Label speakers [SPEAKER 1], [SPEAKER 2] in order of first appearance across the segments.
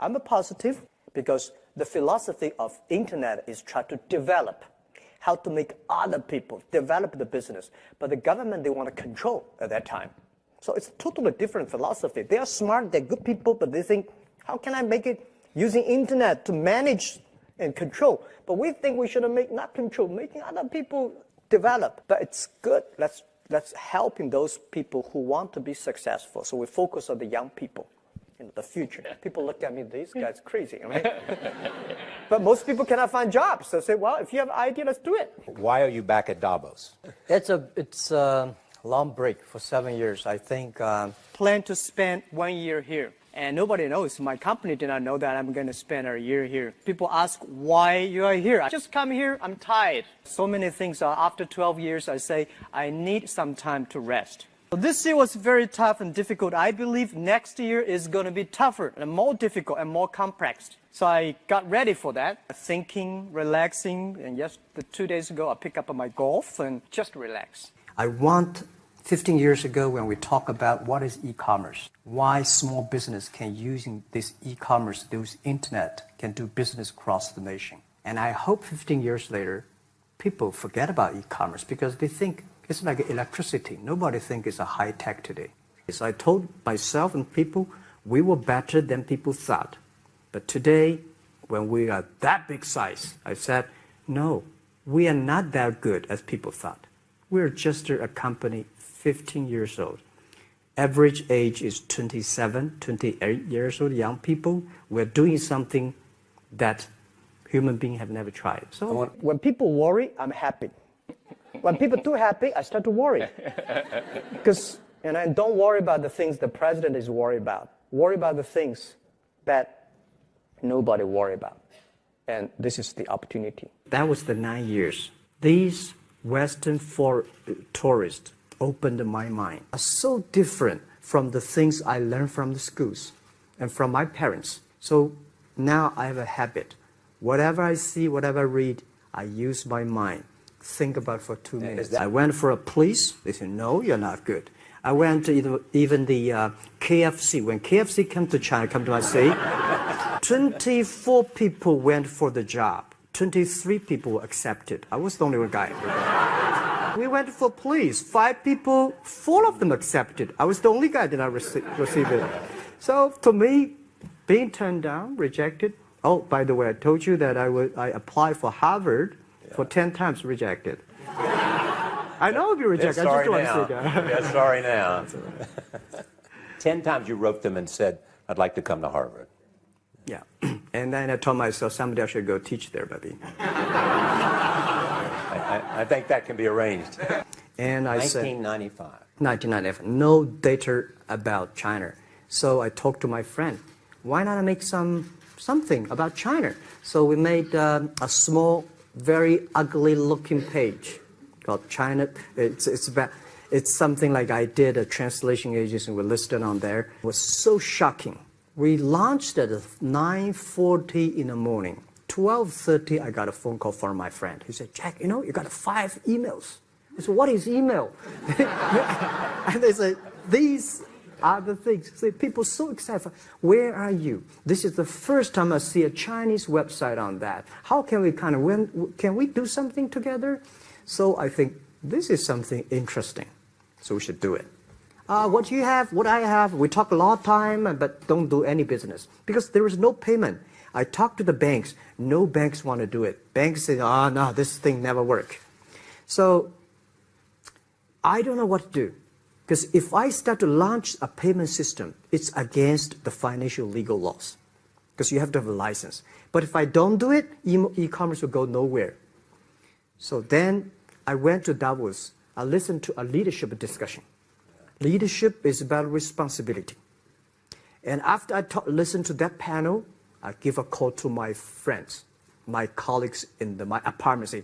[SPEAKER 1] I'm a positive because the philosophy of internet is try to develop how to make other people develop the business. But the government, they want to control at that time. So it's a totally different philosophy. They are smart, they're good people, but they think, how can I make it using internet to manage and control? But we think we should make not control, making other people develop. But it's good. Let's helping those people who want to be successful. So we focus on the young people in the future. People look at me, these guys crazy, right? But most people cannot find jobs. So say, well, if you have an idea, let's do it.
[SPEAKER 2] Why are you back at Davos?
[SPEAKER 1] It's a long break for 7 years. I think plan to spend 1 year here. And nobody knows. My company did not know that I'm going to spend a year here. People ask why you are here. I just come here. I'm tired. So many things. After 12 years, I say I need some time to rest. This year was very tough and difficult. I believe next year is going to be tougher and more difficult and more complex. So I got ready for that. Thinking, relaxing. And yes, 2 days ago, I picked up my golf and just relax. I want 15 years ago when we talk about what is e-commerce, why small business can using this e-commerce, those internet, can do business across the nation. And I hope 15 years later, people forget about e-commerce because they think it's like electricity. Nobody thinks it's a high tech today. So I told myself and people, we were better than people thought. But today, when we are that big size, I said, no, we are not that good as people thought. We're just a company 15 years old. Average age is 27, 28 years old, young people. We're doing something that human beings have never tried. So when people worry, I'm happy. When people are too happy, I start to worry. Because don't worry about the things the president is worried about. Worry about the things that nobody worry about. And this is the opportunity. That was the 9 years. These Western tourists opened my mind. Are so different from the things I learned from the schools and from my parents. So now I have a habit. Whatever I see, whatever I read, I use my mind. Think about for 2 minutes. I went for a police. They said, no, you're not good. I went to even the KFC. When KFC came to China, come to my city, 24 people went for the job. 23 people were accepted. I was the only one guy. We went for police. 5 people, 4 of them accepted. I was the only guy that not receive it. So to me, being turned down, rejected. Oh, by the way, I told you that I applied for Harvard for 10 times, rejected. I know I'll be rejected. I just want to say that.
[SPEAKER 2] Yeah, sorry now. 10 times you wrote them and said, I'd like to come to Harvard.
[SPEAKER 1] Yeah. And then I told myself, someday I should go teach there, baby.
[SPEAKER 2] I think that can be arranged.
[SPEAKER 1] And I
[SPEAKER 2] 1995.
[SPEAKER 1] said, 1995. No data about China. So I talked to my friend. Why not make something about China? So we made a small, very ugly-looking page called China. It's something like I did a translation agency. We listed on there. It was so shocking. We launched at 9:40 in the morning. 12:30, I got a phone call from my friend. He said, Jack, you got 5 emails. I said, what is email? And they said, these are the things. So people so excited. Where are you? This is the first time I see a Chinese website on that. How can we can we do something together? So I think this is something interesting. So we should do it. What you have, what I have, we talk a lot of time, but don't do any business. Because there is no payment. I talked to the banks. No banks want to do it. Banks say, oh, no, this thing never work. So I don't know what to do. Because if I start to launch a payment system, it's against the financial legal laws. Because you have to have a license. But if I don't do it, e-commerce will go nowhere. So then I went to Davos. I listened to a leadership discussion. Leadership is about responsibility. And after I listened to that panel, I give a call to my friends, my colleagues in my apartment, say,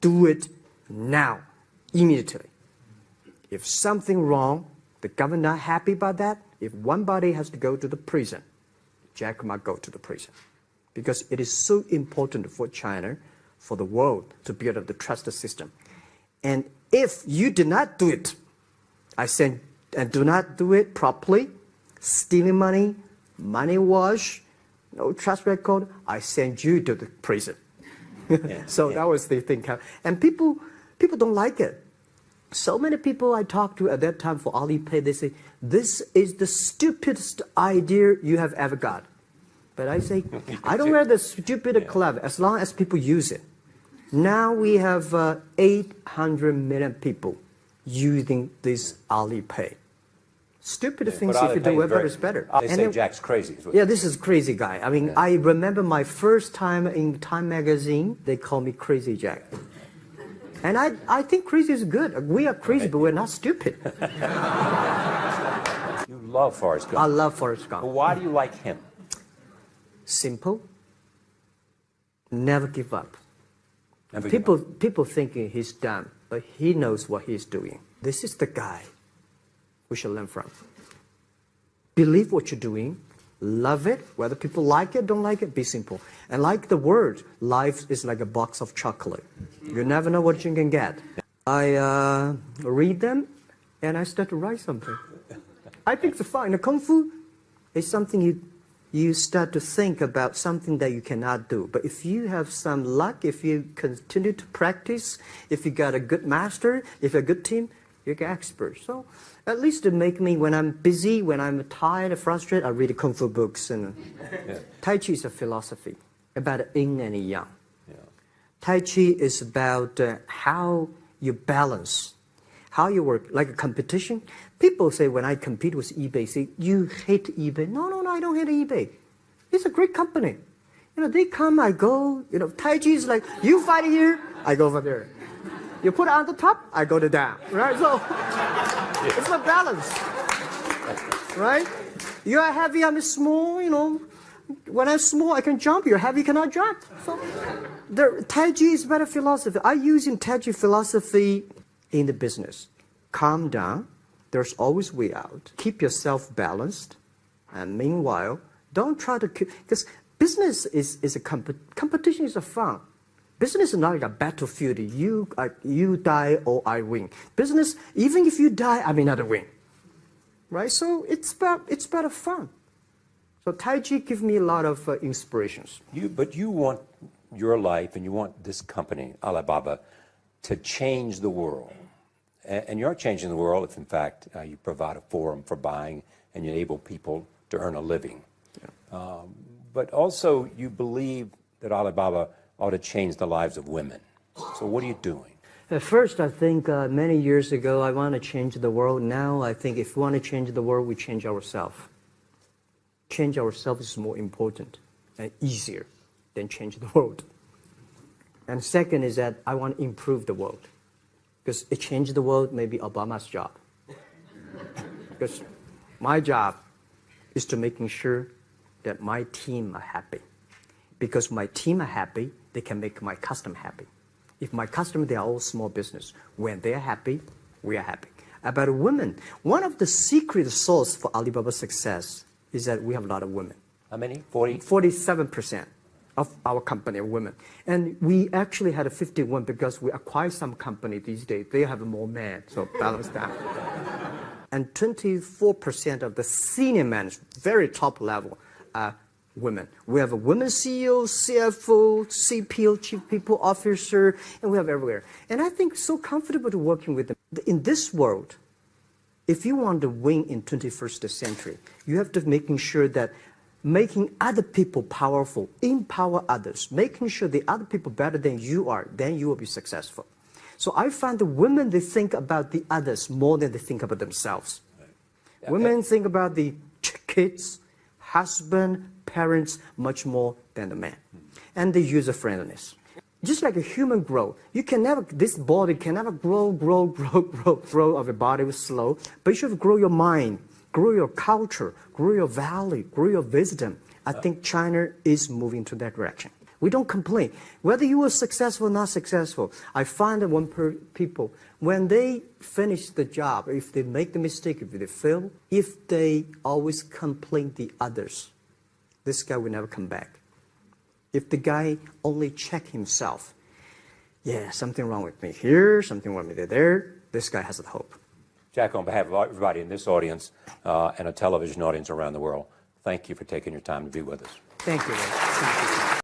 [SPEAKER 1] do it now, immediately. If something wrong, the government not happy about that, if one body has to go to the prison, Jack might go to the prison. Because it is so important for China, for the world, to build up the trust system. And if you did not do it, I said, and do not do it properly, stealing money, money wash, no track record, I send you to the prison. So that was the thing. And people don't like it. So many people I talked to at that time for Alipay, they say, this is the stupidest idea you have ever got. But I say, I don't care the stupid or clever, as long as people use it. Now we have 800 million people using this Alipay. Stupid things, if you do whatever is better.
[SPEAKER 2] They say Jack's crazy.
[SPEAKER 1] Yeah, this is crazy guy. I mean, I remember my first time in Time magazine, they call me Crazy Jack. And I think crazy is good. We are crazy, but we're not stupid.
[SPEAKER 2] You love Forrest Gump.
[SPEAKER 1] I love Forrest Gump.
[SPEAKER 2] But why do you like him?
[SPEAKER 1] Simple. Never give up.
[SPEAKER 2] Never give up.
[SPEAKER 1] People thinking he's dumb, but he knows what he's doing. This is the guy we should learn from. Believe what you're doing. Love it. Whether people like it, don't like it, be simple. And like the word, life is like a box of chocolate. You never know what you can get. I read them, and I start to write something. I think it's fun. Kung Fu is something you start to think about something that you cannot do. But if you have some luck, if you continue to practice, if you got a good master, if you're a good team, you get expert. So at least to make me, when I'm busy, when I'm tired or frustrated, I read Kung Fu books. And Tai Chi is a philosophy about yin and yang.
[SPEAKER 2] Yeah. Tai
[SPEAKER 1] Chi is about how you balance, how you work, like a competition. People say when I compete with eBay, say, you hate eBay. No, I don't hate eBay. It's a great company. You know, they come, I go. You know, Tai Chi is like, you fight here, I go over there. You put it on the top, I go to down, right? So it's a balance, right? You are heavy, I'm small, you know. When I'm small, I can jump. You're heavy, cannot jump. So the Tai Chi is better philosophy. I use in Tai Chi philosophy in the business. Calm down. There's always way out. Keep yourself balanced. And meanwhile, don't try to keep, because business is a competition is a fun. Business is not like a battlefield. You die or I win. Business, even if you die, I may not win. Right? So it's better fun. So Tai Chi gives me a lot of inspirations.
[SPEAKER 2] But you want your life and you want this company, Alibaba, to change the world. And you're changing the world if, in fact, you provide a forum for buying and you enable people to earn a living. Yeah. But also, you believe that Alibaba ought to change the lives of women. So what are you doing?
[SPEAKER 1] At first, I think many years ago, I want to change the world. Now, I think if we want to change the world, we change ourselves. Change ourselves is more important and easier than change the world. And second is that I want to improve the world. Because it changed the world, maybe Obama's job. Because my job is to making sure that my team are happy. Because my team are happy, they can make my customer happy. If my customer, they are all small business. When they are happy, we are happy. About women, one of the secret source for Alibaba's success is that we have a lot of women.
[SPEAKER 2] How many? 40?
[SPEAKER 1] 47% of our company are women. And we actually had a 51 because we acquired some company these days. They have more men, so balance that. And 24% of the senior management, very top level, are women. We have a women CEO, CFO, CPO, Chief People Officer, and we have everywhere. And I think so comfortable to working with them. In this world, if you want to win in 21st century, you have to making sure that making other people powerful, empower others, making sure the other people better than you are, then you will be successful. So I find the women, they think about the others more than they think about themselves. Right. Women think about the kids, husband, parents, much more than the man. And the user friendliness. Just like a human growth, you can never, this body can never grow of a body is slow, but you should grow your mind, grow your culture, grow your value, grow your wisdom. I think China is moving to that direction. We don't complain. Whether you are successful or not successful, I find that people, when they finish the job, if they make the mistake, if they fail, if they always complain the others, this guy will never come back. If the guy only check himself, yeah, something wrong with me here, something wrong with me there, this guy has a hope.
[SPEAKER 2] Jack, on behalf of everybody in this audience and a television audience around the world, thank you for taking your time to be with us.
[SPEAKER 1] Thank you. Thank you.